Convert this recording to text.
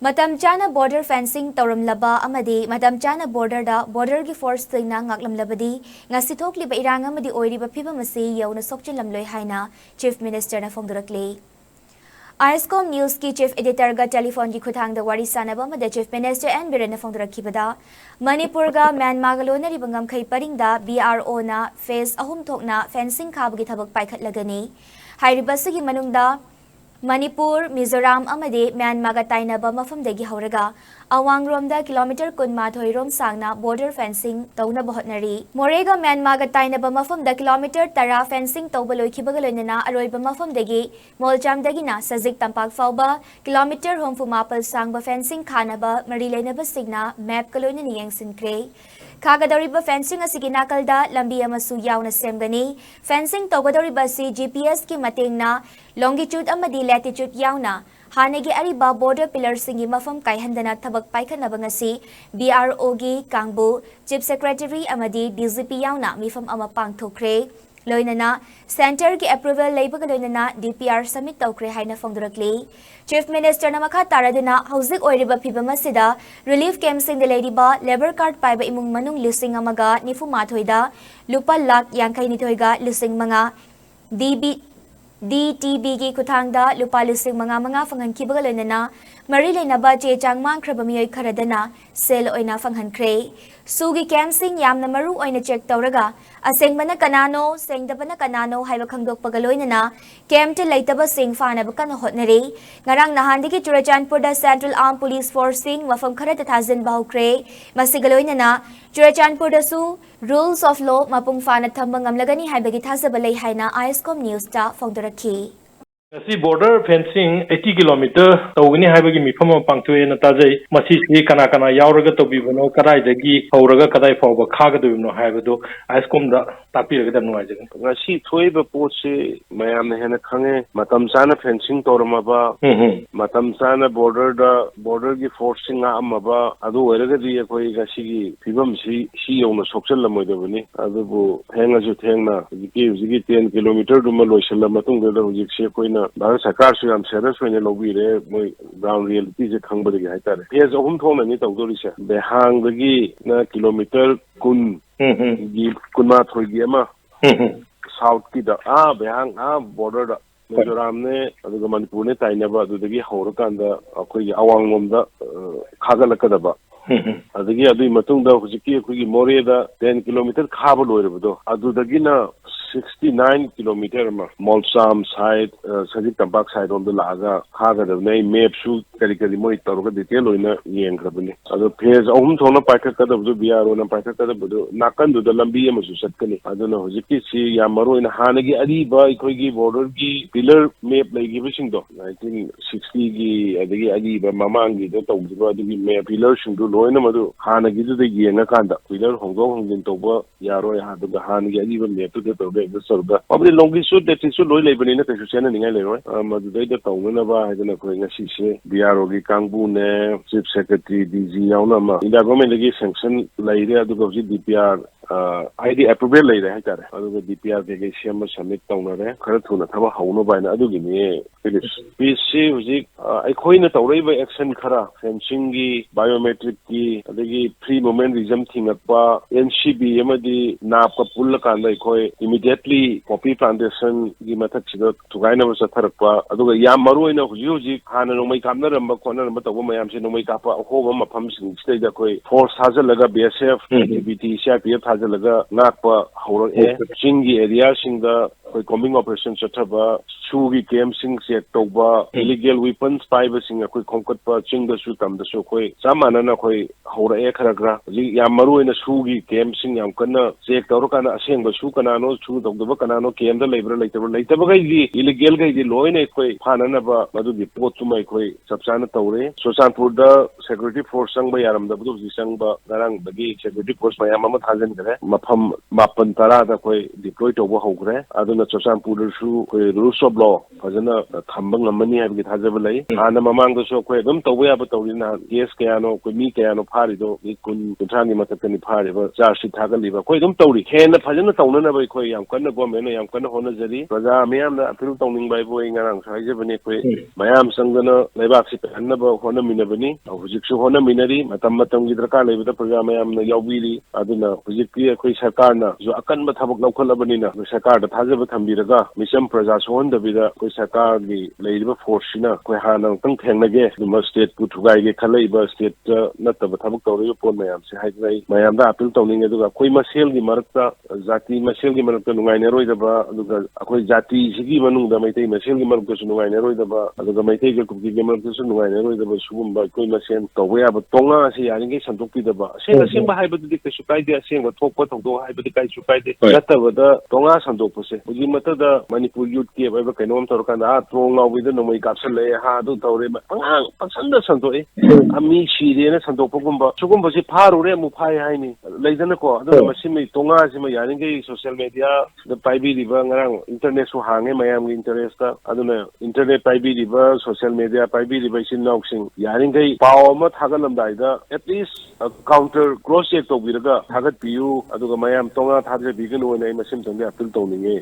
Matam chana border fencing tauramlaba amadi matam chana border gi force thingna ngaklamlabadi ngasi thokliba irang amadi oiriba phibam asi yauna sokchilamloi haina chief minister na phongdorakle ISCOM news ki chief editor ga telephone gi khuthang da wari sanaba mada chief minister and biren na phongdorakhibada Manipur ga Myanmar ga lonari bangam khai paringda BRO na phase ahum thokna fencing khabagi thabak paikhatlagani hairibasigi manungda Manipur, Mizoram amadi Myanmar ga tainaba mafamdagi hauraga awangromda kilometer kunmathoi sangna border fencing tawna bahotnari Morega Myanmar ga tainaba mafamda kilometer tara fencing tawbaloi khibagaloinana aroiba mafamdagi Moljamdagi na Sajik Tampak fawba kilometer homfumapal sangba fencing khanaba mari leinaba signa map kaloina niyangsinkre Kagadoriba fencing asigi nakalda lambi amasu yauna semgani fencing tawgadoriba si GPS ki matengna longitude amadi latitude yauna hanegi ariba border pillar singi mafam kaihandana thabak paikhanaba ngasi BRO gi kangbu chief secretary amadi DGP yauna mifam ama pangthokre loinana center ki approval leibaga loinana DPR submit tawkre haina phongdorakli chief minister na makha taraduna hauzik oiriba phibama sida relief camp sing de ladiba labor card paiba imung manung lising amaga nifu mathoida lupa lakh yankai nithoiga lising manga DTB ki kuthangda lupa lising manga fangan kibaga loinana mari leinaba che changmang khraba miyoi kharadana sel oina fanghankre sugi campsing yamna maru oina check tawraga asengbana kanano sengdabana kanano haiba khangdokpaga loinana camp te leitaba sing fana bakana hotnari ngarang nahandigi Churachandpur da Central Armed Police Force sing mafam khara ta thazin bahukre masiga loinana Churachandpur da su rules of law mapung fana thamba ngamlagani haibagi thazaba lei haina ISCOM news ta phongdorakhi Asi border fencing 80 kilometer tawgini haibagi mifam pangtwe na tajai masi si kana yauraga tobibano karai dagi hauraga kadai fawba khagadubino haibado ISCOM da tapiraga da nuajagan ngasi thoiba potse mayam ne hena khange matam sana fencing tormaba matam sana border gi forcing amaba adu oiraga di koi gasi gi fibam si yona sokchal lamoidabani adubu hengasu thengna gi 10 kilometer duma loisalla matung da hujik se koina Bharat Sarkar su yam serious oina lobire moi ground reality je khangbadagi haitare phase ahum thona ni tawdori se behang dagi na kilometer kun gi kunma thoigi ama south ki da behang border da Mizoram ne aduga Manipur ne tainaba adudagi haurakanda akoi awangomda khagalakadaba adagi adui matungda hujiki akoi more da 10 kilometer khaba loirabado adudagi na 69 kilometer ma Molsam side Sajik Tampak side on the laga khaga da nei map su kari moi taruga detail oina yengrabani adu phase ahum thona paikha da bu BRO na paikha da bu nakan du da lambi ama su satkani aduna hojiki si yamaro ina hanagi ariba ikoi gi border gi pillar map legi bising do 1960 gi adagi ariba mamangi da tawjiba adigi map pillar sing du loina madu hanagi du da yenga kanda pillar hongdong hongjin toba yaro ya du da hanagi ariba map tu da the Sorga. Probably longitude that is so low labor in the Christian and England. The Taunava has an acquaintance, BRO Kangbu, Chief Secretary, DG Yaunama. In the government, the sanction lady to go to DPR. ID approval later, the DPR Gagasiam Summit Townare, Karatuna, Tava Hono by Nadugini, Philips. We see a coin at a river action Kara, Fenchingi, biometric key, the pre moment resumpting at Bar, NCB, Yamadi, Napa Pulakanda, immediately poppy plantation, Gimatachida, to Gaina was a Tarapa, Aduga Yamaru in a Huji, Hana no make another corner, but a woman am saying no make up a whole of pumps in state that way. Force Hazalaga BSF, BT, CPF. Laga nakpa hauran chingi area singda combing operation chataba sugi game sing se toba illegal weapons paiba sing koi khongkatpa chingda su tamda su koi samana na koi haura kharagra yam maru ina sugi game sing yam kana check tawra kana asengba su kana no su dogdaba kana no game da labor leitaba gai di illegal gai di loine koi phana na ba madu di pot sumai koi sabsana tawre Churachandpur da security force sangba yaram da bu sangba garang bagi security force mayam ama thajan mafam mapan tara da koi deploy to bo hogre aduna Churachandpur su koi rules of law ꯂꯣ ꯐꯖꯅ ꯊꯝꯕ ꯉꯝꯃꯅꯤ ꯍꯥꯏꯕꯒꯤ ꯊꯥꯖꯕ ꯂꯩ ꯍꯥꯟꯅ ꯃꯃꯥꯡꯗꯁꯨ ꯑꯩꯈꯣꯏ ꯑꯗꯨꯝ ꯇꯧꯕ ꯌꯥꯕ ꯇꯧꯔꯤ ꯅꯍꯥꯟ ꯀꯦꯁ ꯀꯌꯥꯅꯣ ꯑꯩꯈꯣꯏ ꯃꯤ ꯀꯌꯥꯅꯣ ꯐꯥꯔꯤꯗꯣ ꯃꯤ 20-30ꯒꯤ ꯃꯊꯛꯇꯅꯤ ꯐꯥꯔꯤꯕ ꯆꯥꯔꯖꯁꯤ ꯊꯥꯒꯠꯂꯤꯕ ꯑꯩꯈꯣꯏ ꯑꯗꯨꯝ ꯇꯧꯔꯤ ꯍꯦꯟꯅ ꯐꯖꯅ ꯇꯧꯅꯅꯕ ꯑꯩꯈꯣꯏ ꯌꯥꯝ ꯀꯟꯅ ꯒꯣꯔꯃꯦꯟꯅ ꯌꯥꯝ ꯀꯟꯅ ꯍꯣꯠꯅꯖꯔꯤ ꯄ꯭ꯔꯖꯥ ꯃꯤꯌꯥꯝꯅ ꯑꯄꯤꯜ ꯇꯧꯅꯤꯡꯕ ꯍꯥꯏꯕꯨ ꯑꯩ ꯉꯔꯥꯡꯁꯨ ꯍꯥꯏꯖꯕꯅꯤ ꯑꯩꯈꯣꯏ ꯃꯌꯥꯝ ꯆꯪꯗꯅ ꯂꯩꯕꯥꯛꯁꯤ ꯀꯟꯍꯟꯅꯕ ꯍꯣꯠꯅꯃꯤꯟꯅꯕꯅꯤ ꯍꯧꯖꯤꯛꯁꯨ ꯍꯣꯠꯅꯃꯤꯟꯅꯔꯤ ꯃꯇꯝꯒꯤ ꯗꯔꯀꯥꯔ ꯂꯩꯕꯗ ꯄ꯭ꯔꯖꯥ ꯃꯌꯥꯝꯅ ꯌꯥꯎꯕꯤꯔꯤ ꯑꯗꯨꯅ ꯍꯧꯖꯤꯛꯇꯤ ꯑꯩꯈꯣꯏ ꯁꯔꯀꯥꯔꯅꯁꯨ ꯑꯀꯟꯕ ꯊꯕꯛ ꯂꯧꯈꯠꯂꯕꯅꯤꯅ ꯑꯩꯈꯣꯏ ꯁꯔꯀꯥꯔꯗ ꯊꯥꯖꯕ ꯊꯝꯕꯤꯔꯒ ꯃꯤꯆꯝ ꯄ꯭ꯔꯖꯥ ꯁꯣꯛꯍꯟꯗꯕꯤꯗ ꯑꯩꯈꯣꯏ ꯁꯔꯀꯥꯔꯒꯤ ꯂꯩꯔꯤꯕ ꯐꯣꯔꯁꯁꯤꯅ ꯑꯩꯈꯣꯏ ꯍꯥꯟꯅ ꯑꯃꯨꯛꯇꯪ ꯊꯦꯡꯅꯒꯦ ꯑꯗꯨꯝꯕ ꯁ꯭ꯇꯦꯠꯄꯨ ꯊꯨꯒꯥꯏꯒꯦ ꯈꯜꯂꯛꯏꯕ ꯁ꯭ꯇꯦꯠꯇ ꯅꯠꯇꯕ ꯊꯕꯛ ꯇꯧꯔꯤꯕ ꯄꯣꯠ ꯃꯌꯥꯝꯁꯦ ꯍꯥꯏꯗꯅ ꯑꯩ ꯃꯌꯥꯝꯗ ꯑꯄꯤꯜ ꯇꯧꯅꯤꯡꯉꯦ ꯑꯗꯨꯒ ꯑꯩꯈꯣꯏ ꯃꯁꯦꯜꯒꯤ ꯃꯔꯛꯇ ꯖꯥꯇꯤ ꯃꯁꯦꯜꯒꯤ ꯃꯔꯛꯇ ꯅꯨꯡꯉꯥꯏꯅꯔꯣꯏꯗꯕ ꯑꯗꯨꯒ ꯑꯩꯈꯣꯏ ꯖꯥꯇꯤꯁꯤꯒꯤ ꯃꯅꯨꯡꯗ ꯃꯩꯇꯩ ꯃꯁꯦꯜꯒꯤ ꯃꯔꯛꯇꯁꯨ ꯅꯨꯡꯉꯥꯏꯅꯔꯣꯏꯗꯕ ꯑꯗꯨꯒ ꯃꯩꯇꯩꯒ ꯀꯨꯀꯤꯒꯤ ꯃꯔꯛꯇꯁꯨ ꯅꯨꯡꯉꯥꯏꯅꯔꯣꯏꯗꯕ ꯁꯤꯒꯨꯝꯕ ꯑꯩꯈꯣꯏ ꯃꯁꯦꯟ ꯇꯧꯕ ꯌꯥꯕ ꯇꯣꯉꯥꯁꯤ ꯌꯥꯔꯤꯉꯩ ꯁꯟꯗꯣꯛꯄꯤꯗꯕ ꯑꯁꯦꯡꯕ ꯍꯥꯏꯕꯗꯨꯗꯤ ꯀꯩꯁꯨ ꯀꯥꯏꯗꯦ ꯑꯁꯦꯡꯕ ꯊꯣꯛꯄ ꯊꯧꯗꯣꯛ ꯍꯥꯏꯕꯗꯤ ꯀꯩꯁꯨ ꯀꯥꯏꯗꯦ ꯅꯠꯇꯕꯗ ꯇꯣꯉꯥ ꯁꯟꯗꯣꯛꯄꯁꯦ ꯍꯧꯖꯤꯛ ꯃꯇꯝꯗ ꯃꯅꯤꯄꯨꯔ ꯌꯨꯠ ꯀꯦꯞ ꯍꯥꯏꯕ ꯀꯩꯅꯣꯝ ꯇꯧꯔꯀꯥꯟꯗ ꯇ꯭ꯔꯣꯡ ꯉꯥꯎꯕꯤꯗ ꯅꯣꯡꯃꯩ ꯀꯥꯞꯁꯤꯜꯂꯛꯑꯦ ꯑꯗꯨ ꯇꯧꯔꯦ ꯄꯪꯁꯟꯗ ꯁꯟꯗꯣꯛꯏ ꯃꯤ ꯁꯤꯔꯦꯅ ꯁꯟꯗꯣꯛꯄꯒꯨꯝꯕ ꯁꯤꯒꯨꯝꯕꯁꯤ ꯐꯥꯔꯨꯔꯦ ꯑꯃꯨꯛ ꯐꯥꯏ ꯍꯥꯏꯅꯤ ꯂꯩꯗꯅꯀꯣ ꯑꯗꯨꯅ ꯃꯁꯤꯃ ꯇꯣꯉꯥꯁꯤꯃ ꯌꯥꯔꯤꯉꯩ ꯁꯣꯁꯤꯌꯦꯜ ꯃꯦꯗꯤꯌꯥꯗ ꯄꯥꯏꯕꯤꯔꯤꯕ ꯉꯔꯥꯡ ꯏꯟꯇꯔꯅꯦꯠꯁꯨ ꯍꯥꯡꯉꯦ ꯃꯌꯥꯝꯒꯤ ꯏꯟꯇꯔꯦꯁꯇ ꯑꯗꯨꯅ ꯏꯟꯇꯔꯅꯦꯠ ꯄꯥꯏꯕꯤꯔꯤꯕ ꯁꯣꯁꯤꯌꯦꯜ ꯃꯦꯗꯤꯌꯥ ꯄꯥꯏꯕꯤꯔꯤꯕ ꯏꯆꯤꯟ ꯏꯅꯥꯎꯁꯤꯡ ꯌꯥꯔꯤꯉꯩ ꯄꯥꯎ ꯑꯃ ꯊꯥꯒꯠꯂꯝꯗꯥꯏꯗ ꯑꯦꯠꯂꯤꯁ ꯀꯥꯎꯟꯇꯔ ꯀ꯭ꯔꯣꯁ ꯆꯦꯛ ꯇꯧꯕꯤꯔꯒ ꯊꯥꯒꯠꯄꯤꯌꯨ ꯑꯗꯨꯒ ꯃꯌꯥꯝ ꯇꯣꯉꯥ ꯊꯥꯖꯕꯤꯒꯅꯨ ꯑꯩ ꯃꯁꯤꯃꯇꯪꯗꯤ ꯑꯄꯤꯜ ꯇꯧꯅꯤꯡꯉꯤ